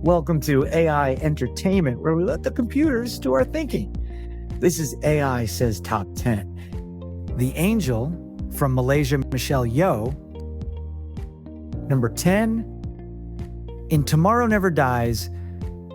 Welcome to AI Entertainment, where we let the computers do our thinking. This is AI Says Top 10. The Angel from Malaysia, Michelle Yeoh. Number 10. In Tomorrow Never Dies,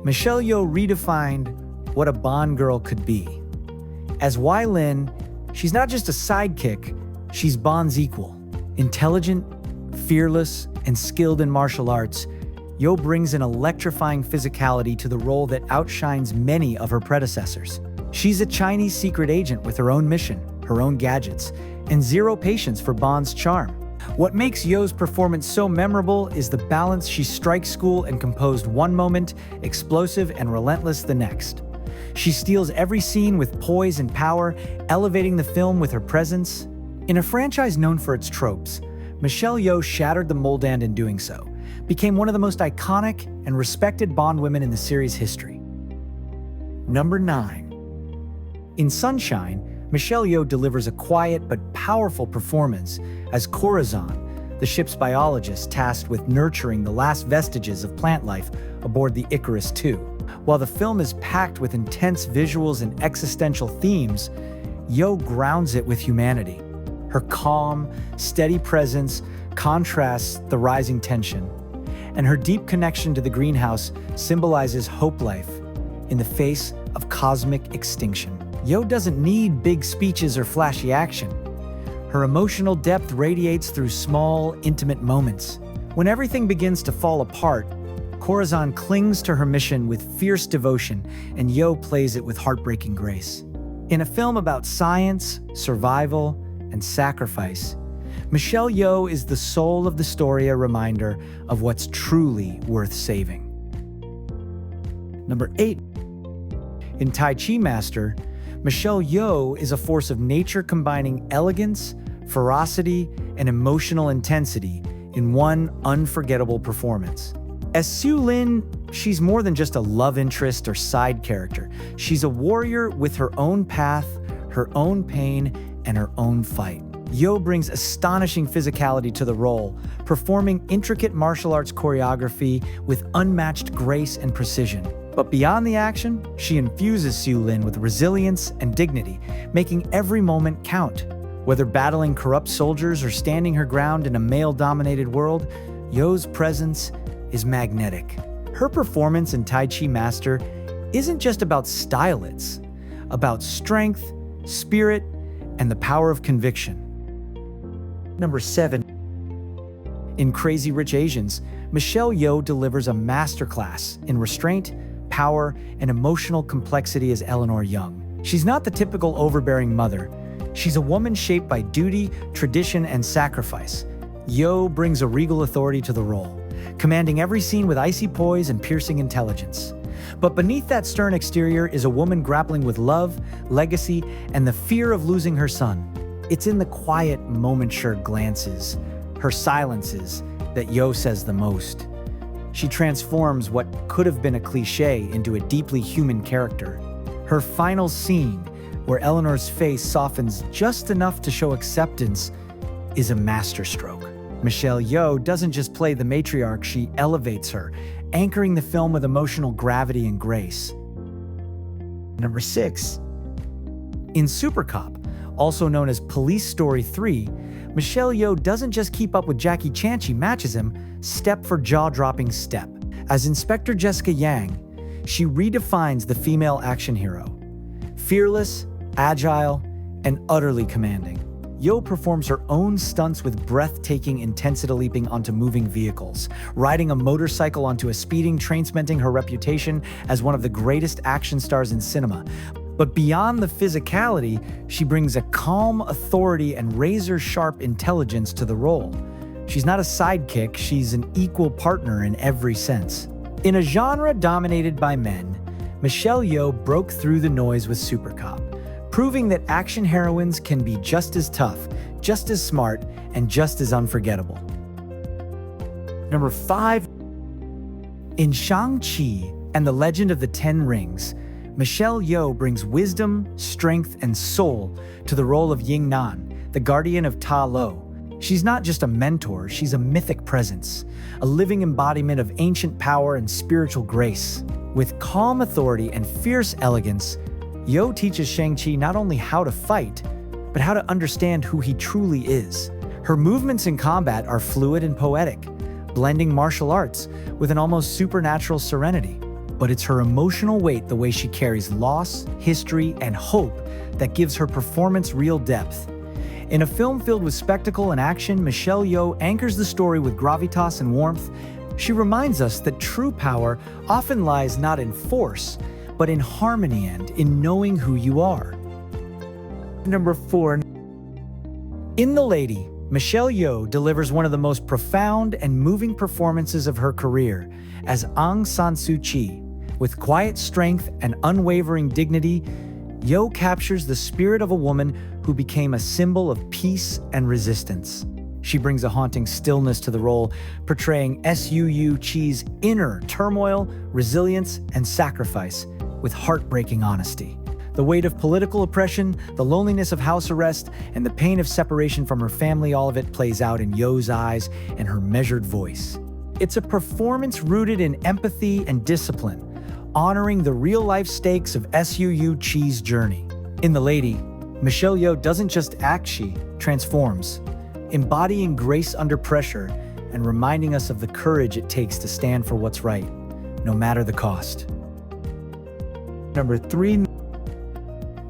Michelle Yeoh redefined what a Bond girl could be. As Wai Lin, she's not just a sidekick, she's Bond's equal. Intelligent, fearless, and skilled in martial arts, Yeoh brings an electrifying physicality to the role that outshines many of her predecessors. She's a Chinese secret agent with her own mission, her own gadgets, and zero patience for Bond's charm. What makes Yeoh's performance so memorable is the balance. She strikes cool and composed one moment, explosive and relentless the next. She steals every scene with poise and power, elevating the film with her presence. In a franchise known for its tropes, Michelle Yeoh shattered the mold and in doing so, became one of the most iconic and respected Bond women in the series' history. Number 9. In Sunshine, Michelle Yeoh delivers a quiet but powerful performance as Corazon, the ship's biologist tasked with nurturing the last vestiges of plant life aboard the Icarus II. While the film is packed with intense visuals and existential themes, Yeoh grounds it with humanity. Her calm, steady presence contrasts the rising tension, and her deep connection to the greenhouse symbolizes hope life in the face of cosmic extinction. Yeoh doesn't need big speeches or flashy action. Her emotional depth radiates through small, intimate moments. When everything begins to fall apart, Corazon clings to her mission with fierce devotion, and Yeoh plays it with heartbreaking grace. In a film about science, survival, and sacrifice, Michelle Yeoh is the soul of the story, a reminder of what's truly worth saving. Number 8. In Tai Chi Master, Michelle Yeoh is a force of nature combining elegance, ferocity, and emotional intensity in one unforgettable performance. As Siu Lin, she's more than just a love interest or side character. She's a warrior with her own path, her own pain, and her own fight. Yeoh brings astonishing physicality to the role, performing intricate martial arts choreography with unmatched grace and precision. But beyond the action, she infuses Siu Lin with resilience and dignity, making every moment count. Whether battling corrupt soldiers or standing her ground in a male-dominated world, Yeoh's presence is magnetic. Her performance in Tai Chi Master isn't just about style, it's about strength, spirit, and the power of conviction. Number 7. In Crazy Rich Asians, Michelle Yeoh delivers a masterclass in restraint, power, and emotional complexity as Eleanor Young. She's not the typical overbearing mother. She's a woman shaped by duty, tradition, and sacrifice. Yeoh brings a regal authority to the role, commanding every scene with icy poise and piercing intelligence. But beneath that stern exterior is a woman grappling with love, legacy, and the fear of losing her son. It's in the quiet, moment-sure glances, her silences, that Yeoh says the most. She transforms what could have been a cliché into a deeply human character. Her final scene, where Eleanor's face softens just enough to show acceptance, is a masterstroke. Michelle Yeoh doesn't just play the matriarch, she elevates her, anchoring the film with emotional gravity and grace. Number 6. In Super Cop, also known as Police Story 3, Michelle Yeoh doesn't just keep up with Jackie Chan, she matches him step for jaw-dropping step. As Inspector Jessica Yang, she redefines the female action hero. Fearless, agile, and utterly commanding, Yeoh performs her own stunts with breathtaking intensity, leaping onto moving vehicles, riding a motorcycle onto a speeding train, cementing her reputation as one of the greatest action stars in cinema. But beyond the physicality, she brings a calm authority and razor-sharp intelligence to the role. She's not a sidekick, she's an equal partner in every sense. In a genre dominated by men, Michelle Yeoh broke through the noise with Super Cop, proving that action heroines can be just as tough, just as smart, and just as unforgettable. Number 5. In Shang-Chi and the Legend of the Ten Rings, Michelle Yeoh brings wisdom, strength, and soul to the role of Ying Nan, the guardian of Ta Lo. She's not just a mentor, she's a mythic presence, a living embodiment of ancient power and spiritual grace. With calm authority and fierce elegance, Yeoh teaches Shang-Chi not only how to fight, but how to understand who he truly is. Her movements in combat are fluid and poetic, blending martial arts with an almost supernatural serenity. But it's her emotional weight, the way she carries loss, history, and hope, that gives her performance real depth. In a film filled with spectacle and action, Michelle Yeoh anchors the story with gravitas and warmth. She reminds us that true power often lies not in force, but in harmony and in knowing who you are. Number 4. In The Lady, Michelle Yeoh delivers one of the most profound and moving performances of her career as Aung San Suu Kyi. With quiet strength and unwavering dignity, Yeoh captures the spirit of a woman who became a symbol of peace and resistance. She brings a haunting stillness to the role, portraying Suu Kyi's inner turmoil, resilience, and sacrifice with heartbreaking honesty. The weight of political oppression, the loneliness of house arrest, and the pain of separation from her family, all of it plays out in Yeoh's eyes and her measured voice. It's a performance rooted in empathy and discipline, honoring the real-life stakes of Suu Kyi's journey. In The Lady, Michelle Yeoh doesn't just act, she transforms, embodying grace under pressure and reminding us of the courage it takes to stand for what's right, no matter the cost. Number 3.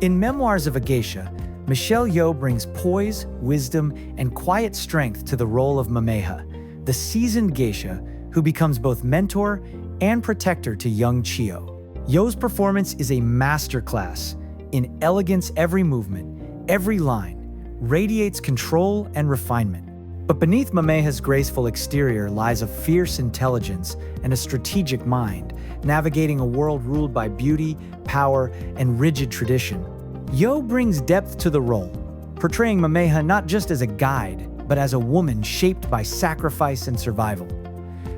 In Memoirs of a Geisha, Michelle Yeoh brings poise, wisdom, and quiet strength to the role of Mameha, the seasoned geisha who becomes both mentor and protector to young Chio. Yeoh's performance is a masterclass in elegance. Every movement, every line, radiates control and refinement. But beneath Mameha's graceful exterior lies a fierce intelligence and a strategic mind, navigating a world ruled by beauty, power, and rigid tradition. Yeoh brings depth to the role, portraying Mameha not just as a guide, but as a woman shaped by sacrifice and survival.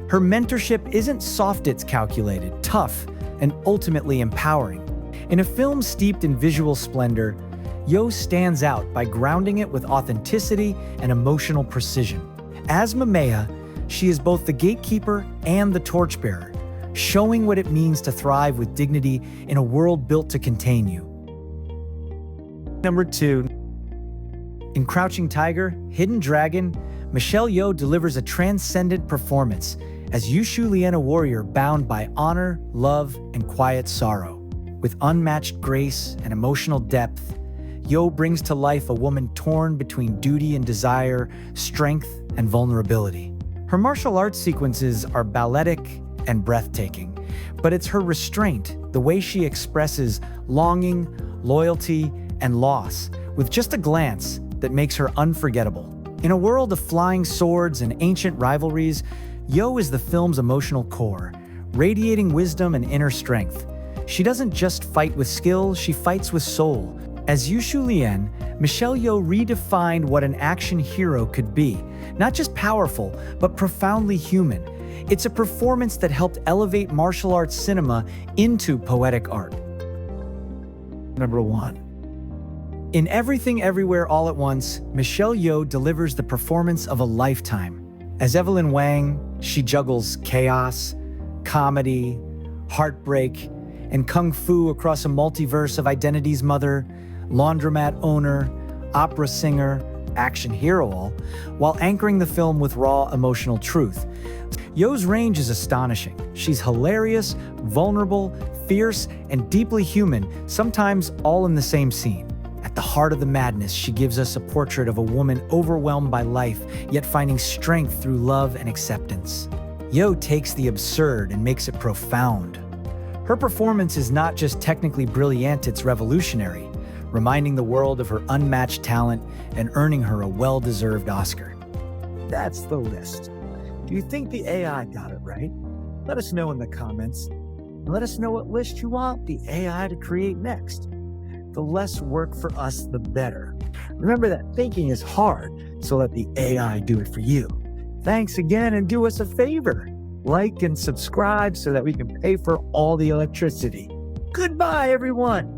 Her mentorship isn't soft, it's calculated, tough, and ultimately empowering. In a film steeped in visual splendor, Yeoh stands out by grounding it with authenticity and emotional precision. As Mameha, she is both the gatekeeper and the torchbearer, showing what it means to thrive with dignity in a world built to contain you. Number 2. In Crouching Tiger, Hidden Dragon, Michelle Yeoh delivers a transcendent performance as Yushu Lien, a warrior bound by honor, love, and quiet sorrow. With unmatched grace and emotional depth, Yeoh brings to life a woman torn between duty and desire, strength and vulnerability. Her martial arts sequences are balletic and breathtaking, but it's her restraint, the way she expresses longing, loyalty, and loss with just a glance, that makes her unforgettable. In a world of flying swords and ancient rivalries, Yeoh is the film's emotional core, radiating wisdom and inner strength. She doesn't just fight with skill, she fights with soul. As Yushu Lien, Michelle Yeoh redefined what an action hero could be, not just powerful, but profoundly human. It's a performance that helped elevate martial arts cinema into poetic art. Number 1. In Everything Everywhere All at Once, Michelle Yeoh delivers the performance of a lifetime. As Evelyn Wang, she juggles chaos, comedy, heartbreak, and kung fu across a multiverse of identities: mother, laundromat owner, opera singer, action hero, all while anchoring the film with raw emotional truth. Yeoh's range is astonishing. She's hilarious, vulnerable, fierce, and deeply human, sometimes all in the same scene. At the heart of the madness, she gives us a portrait of a woman overwhelmed by life, yet finding strength through love and acceptance. Yeoh takes the absurd and makes it profound. Her performance is not just technically brilliant, it's revolutionary, reminding the world of her unmatched talent and earning her a well-deserved Oscar. That's the list. Do you think the AI got it right? Let us know in the comments. And let us know what list you want the AI to create next. The less work for us, the better. Remember that thinking is hard, so let the AI do it for you. Thanks again, and do us a favor. Like and subscribe so that we can pay for all the electricity. Goodbye, everyone.